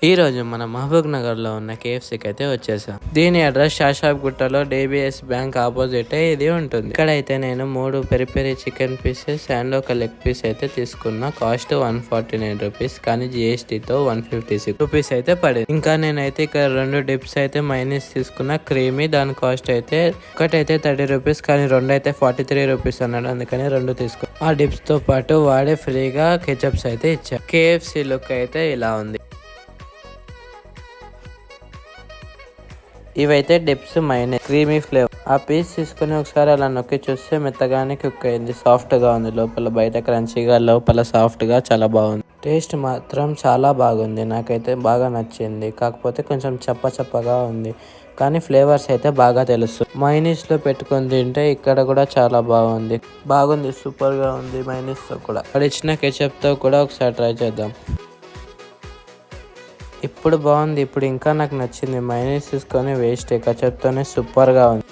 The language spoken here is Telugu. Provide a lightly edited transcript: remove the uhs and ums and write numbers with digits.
ఈ రోజు మన మహబూబ్ నగర్ లో ఉన్న కేఎఫ్సీకి అయితే వచ్చేసాం. దీని అడ్రస్ షాషాబ్ గుట్టలో డేబిఎస్ బ్యాంక్ ఆపోజిట్ ఇది ఉంటుంది. ఇక్కడైతే నేను 3 peri peri chicken pieces and ఒక లెగ్ పీస్ అయితే తీసుకున్నా. కాస్ట్ 149 రూపీస్, కానీ జిఎస్టీ తో 156 రూపీస్ అయితే పడింది. ఇంకా నేనైతే ఇక్కడ 2 డిప్స్ అయితే మైనస్ తీసుకున్నా, క్రీమీ. దాని కాస్ట్ అయితే ఒకటైతే 30 రూపీస్, కానీ 2 అయితే 43 రూపీస్ అన్నాడు, అందుకని 2 తీసుకున్నా. ఆ డిప్స్ తో పాటు వాడే ఫ్రీగా కెచప్స్ అయితే ఇచ్చారు. కేఎఫ్సీ లుక్ అయితే ఇలా ఉంది. ఇవైతే డిప్స్ మైనస్ క్రీమీ ఫ్లేవర్. ఆ పీస్ తీసుకుని ఒకసారి అలా నొక్కి చూస్తే మెత్తగానే కుక్ అయింది. సాఫ్ట్ గా ఉంది, లోపల బయట క్రంచీగా, లోపల సాఫ్ట్ గా, చాలా బాగుంది. టేస్ట్ మాత్రం చాలా బాగుంది, నాకైతే బాగా నచ్చింది. కాకపోతే కొంచెం చప్పగా ఉంది, కానీ ఫ్లేవర్స్ అయితే బాగా తెలుసు. మైనీస్ లో పెట్టుకొని తింటే ఇక్కడ కూడా చాలా బాగుంది, సూపర్ గా ఉంది. మైనీస్ తో కూడా అక్కడ ఇచ్చిన కెచప్ తో కూడా ఒకసారి ట్రై చేద్దాం. ఇప్పుడు బాగుంది. ఇప్పుడు ఇంకా నాకు నచ్చింది. మైనస్ తీసుకొని వేస్ట్, కెచప్ తోనే సూపర్ గా ఉంది.